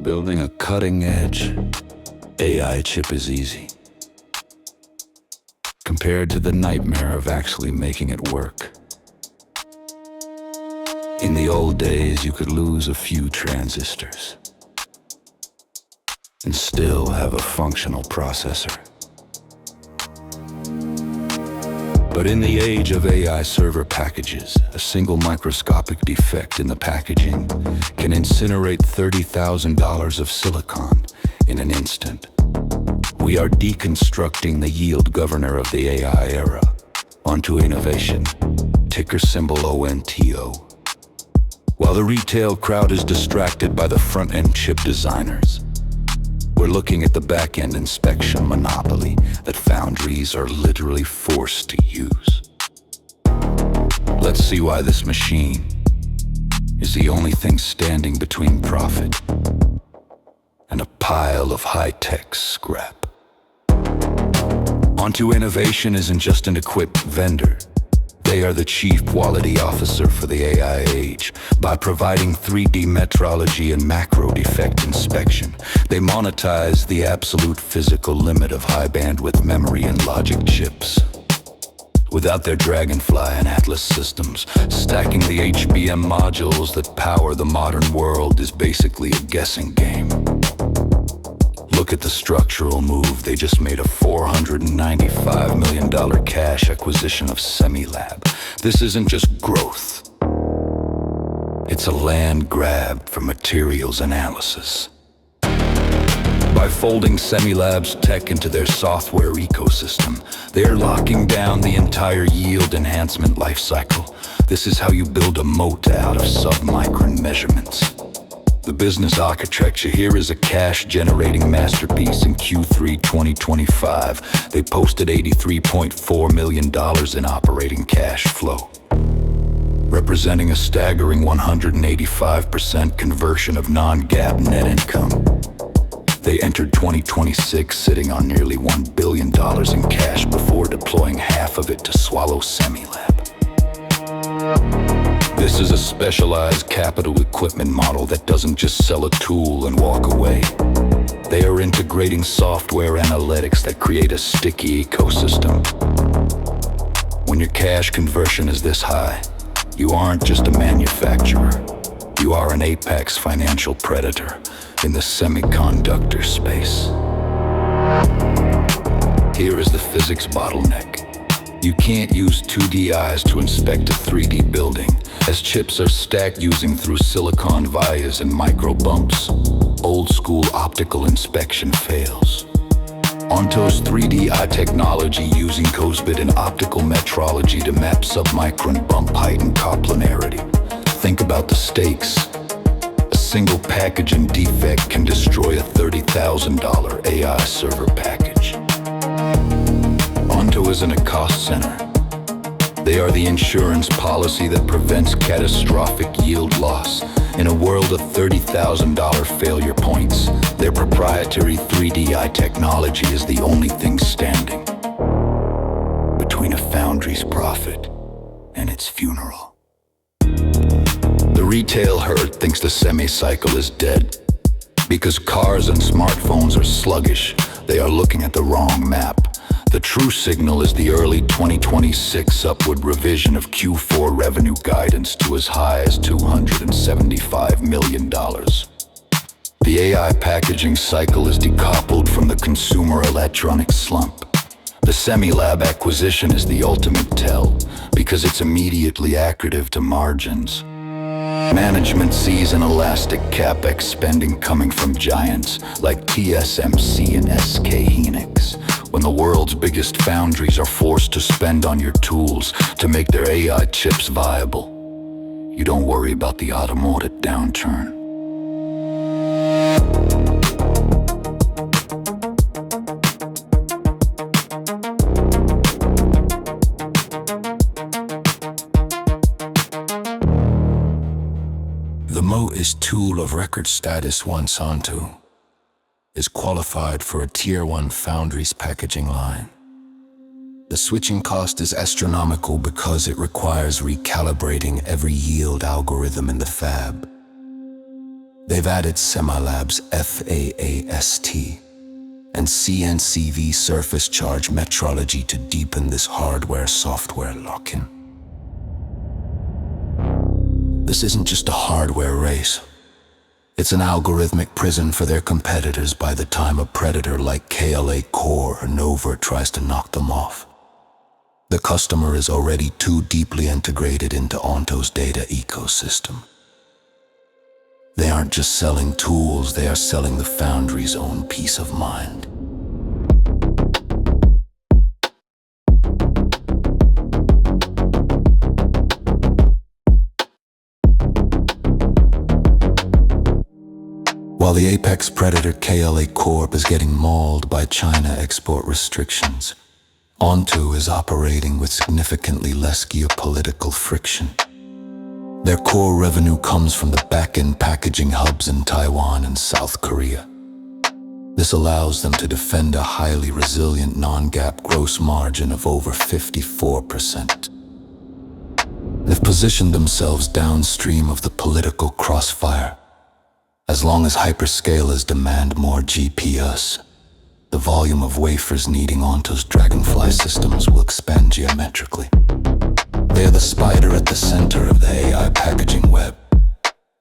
Building a cutting-edge AI chip is easy, compared to the nightmare of actually making it work. In the old days, you could lose a few transistors and still have a functional processor. But in the age of AI server packages, a single microscopic defect in the packaging can incinerate $30,000 of silicon in an instant. We are deconstructing the yield governor of the AI era onto innovation, ticker symbol ONTO. While the retail crowd is distracted by the front-end chip designers, we're looking at the back-end inspection monopoly that foundries are literally forced to use. Let's see why this machine is the only thing standing between profit and a pile of high-tech scrap. Onto Innovation isn't just an equipped vendor. They are the chief quality officer for the AI age. By providing 3D metrology and macro defect inspection, they monetize the absolute physical limit of high bandwidth memory and logic chips. Without their Dragonfly and Atlas systems, stacking the HBM modules that power the modern world is basically a guessing game. Look at the structural move. They just made a $495 million cash acquisition of Semilab. This isn't just growth. It's a land grab for materials analysis. By folding Semilab's tech into their software ecosystem, they're locking down the entire yield enhancement lifecycle. This is how you build a moat out of sub-micron measurements. The business architecture here is a cash-generating masterpiece. In Q3 2025, they posted $83.4 million in operating cash flow, representing a staggering 185% conversion of non-GAAP net income. They entered 2026 sitting on nearly $1 billion in cash before deploying half of it to swallow Semilab. This is a specialized capital equipment model that doesn't just sell a tool and walk away. They are integrating software analytics that create a sticky ecosystem. When your cash conversion is this high, you aren't just a manufacturer. You are an apex financial predator in the semiconductor space. Here is the physics bottleneck. You can't use 2D eyes to inspect a 3D building, as chips are stacked using through silicon vias and micro bumps. Old school optical inspection fails. Onto's 3D eye technology using cosbit and optical metrology to map submicron bump height and coplanarity. Think about the stakes. A single package and defect can destroy a $30,000 AI server package. Onto isn't a cost center. They are the insurance policy that prevents catastrophic yield loss. In a world of $30,000 failure points, their proprietary 3D eye technology is the only thing standing between a foundry's profit and its funeral. The retail herd thinks the semi-cycle is dead. Because cars and smartphones are sluggish, they are looking at the wrong map. The true signal is the early 2026 upward revision of Q4 revenue guidance to as high as $275 million. The AI packaging cycle is decoupled from the consumer electronics slump. The Semilab acquisition is the ultimate tell, because it's immediately accretive to margins. Management sees an elastic CapEx spending coming from giants like TSMC and SK Hynix. When the world's biggest foundries are forced to spend on your tools to make their AI chips viable, you don't worry about the automotive downturn. The Mo's tool of record status once Onto is qualified for a Tier 1 foundry's packaging line. The switching cost is astronomical because it requires recalibrating every yield algorithm in the fab. They've added Semilab's FAAST and CNCV surface charge metrology to deepen this hardware-software lock-in. This isn't just a hardware race. It's an algorithmic prison for their competitors by the time a predator like KLA Corp or Nova tries to knock them off. The customer is already too deeply integrated into Onto's data ecosystem. They aren't just selling tools, they are selling the foundry's own peace of mind. While the apex predator KLA Corp is getting mauled by China export restrictions, Onto is operating with significantly less geopolitical friction. Their core revenue comes from the back-end packaging hubs in Taiwan and South Korea. This allows them to defend a highly resilient non-GAAP gross margin of over 54%. They've positioned themselves downstream of the political crossfire. As long as hyperscalers demand more GPUs, the volume of wafers needing Onto's Dragonfly systems will expand geometrically. They are the spider at the center of the AI packaging web,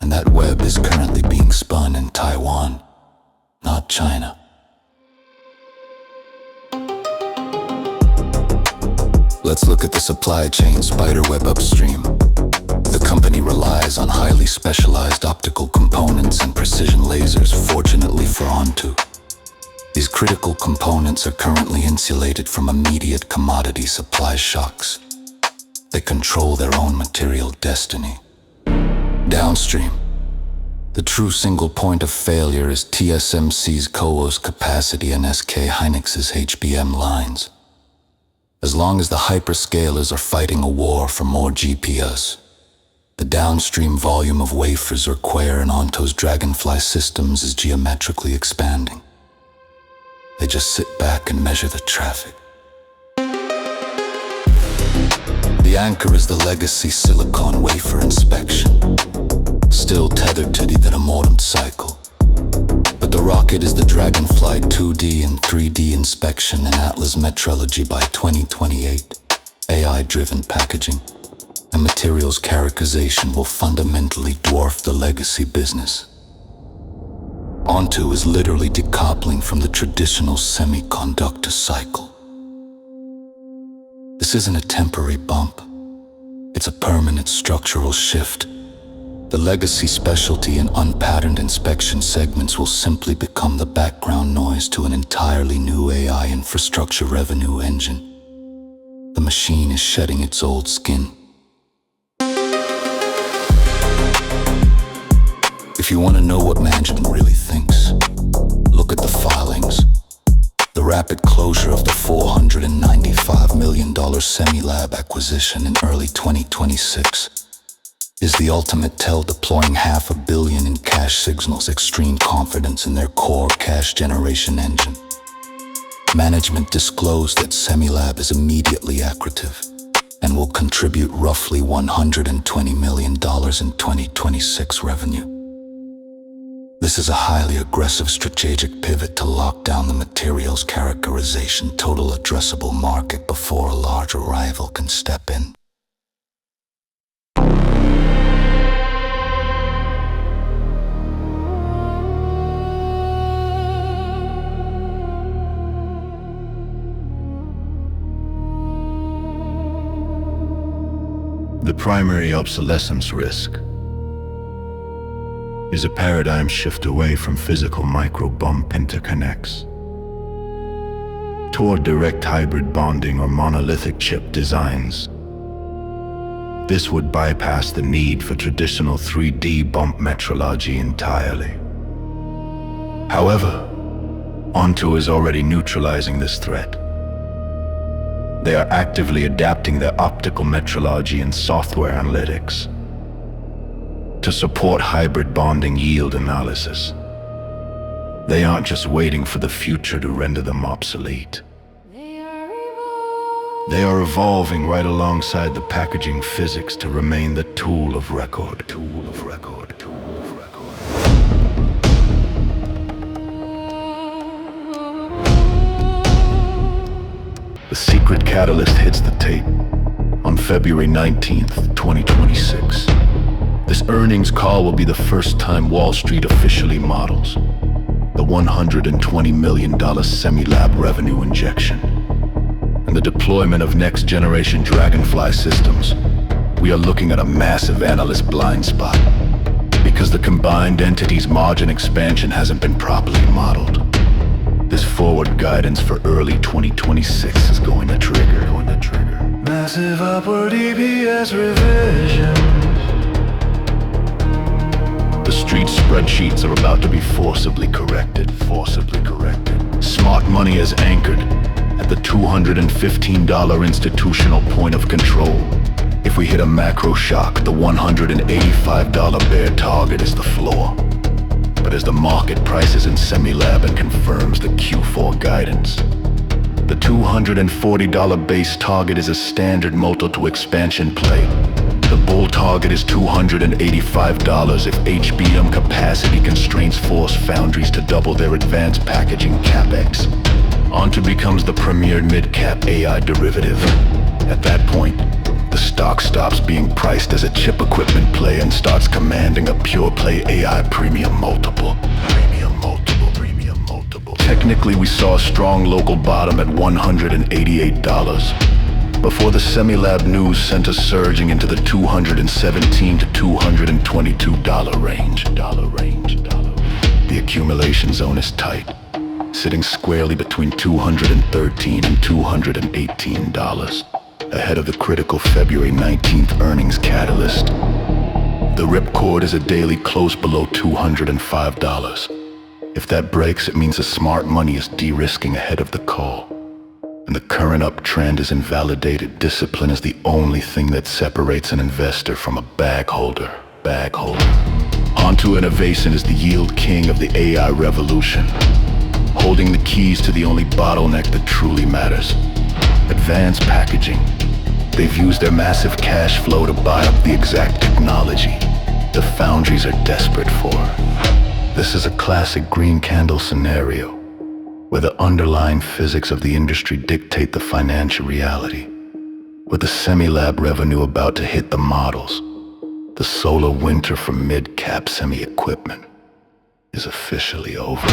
and that web is currently being spun in Taiwan, not China. Let's look at the supply chain spiderweb upstream. The company relies on highly specialized optical components and precision lasers, fortunately for Onto. These critical components are currently insulated from immediate commodity supply shocks. They control their own material destiny. Downstream, the true single point of failure is TSMC's CoWoS capacity and SK Hynix's HBM lines. As long as the hyperscalers are fighting a war for more GPUs, the downstream volume of wafers required in Onto's Dragonfly systems is geometrically expanding. They just sit back and measure the traffic. The anchor is the legacy silicon wafer inspection, still tethered to the modem cycle. But the rocket is the Dragonfly 2D and 3D inspection and Atlas Metrology by 2028. AI-driven packaging and materials characterization will fundamentally dwarf the legacy business. Onto is literally decoupling from the traditional semiconductor cycle. This isn't a temporary bump. It's a permanent structural shift. The legacy specialty and unpatterned inspection segments will simply become the background noise to an entirely new AI infrastructure revenue engine. The machine is shedding its old skin. If you want to know what management really thinks, look at the filings. The rapid closure of the $495 million Semilab acquisition in early 2026 is the ultimate tell, deploying $500 million in cash signals extreme confidence in their core cash generation engine. Management disclosed that Semilab is immediately accretive and will contribute roughly $120 million in 2026 revenue. This is a highly aggressive strategic pivot to lock down the materials characterization total addressable market before a larger rival can step in. The primary obsolescence risk is a paradigm shift away from physical micro-bump interconnects toward direct hybrid bonding or monolithic chip designs. This would bypass the need for traditional 3D bump metrology entirely. However, Onto is already neutralizing this threat. They are actively adapting their optical metrology and software analytics to support hybrid bonding yield analysis. They aren't just waiting for the future to render them obsolete. They are evolving right alongside the packaging physics to remain the tool of record. The secret catalyst hits the tape on February 19th, 2026. This earnings call will be the first time Wall Street officially models the $120 million Semilab revenue injection and the deployment of next-generation Dragonfly systems. We are looking at a massive analyst blind spot because the combined entity's margin expansion hasn't been properly modeled. This forward guidance for early 2026 is going to trigger. Massive upward EPS revisions. The street spreadsheets are about to be forcibly corrected. Smart money is anchored at the $215 institutional point of control. If we hit a macro shock, the $185 bear target is the floor. But as the market prices in Semilab and confirms the Q4 guidance, the $240 base target is a standard multiple expansion play. The bull target is $285 if HBM capacity constraints force foundries to double their advanced packaging CapEx. Onto becomes the premier mid-cap AI derivative. At that point, the stock stops being priced as a chip equipment play and starts commanding a pure play AI premium multiple. Technically, we saw a strong local bottom at $188 before the Semilab news sent us surging into the $217 to $222 range. The accumulation zone is tight, sitting squarely between $213 and $218, ahead of the critical February 19th earnings catalyst. The ripcord is a daily close below $205. If that breaks, it means the smart money is de-risking ahead of the call. And the current uptrend is invalidated. Discipline is the only thing that separates an investor from a bag holder. Onto innovation is the yield king of the AI revolution, holding the keys to the only bottleneck that truly matters: advanced packaging. They've used their massive cash flow to buy up the exact technology the foundries are desperate for. This is a classic GreenCandle scenario, where the underlying physics of the industry dictate the financial reality. With the Semilab revenue about to hit the models, the solar winter for mid-cap semi-equipment is officially over.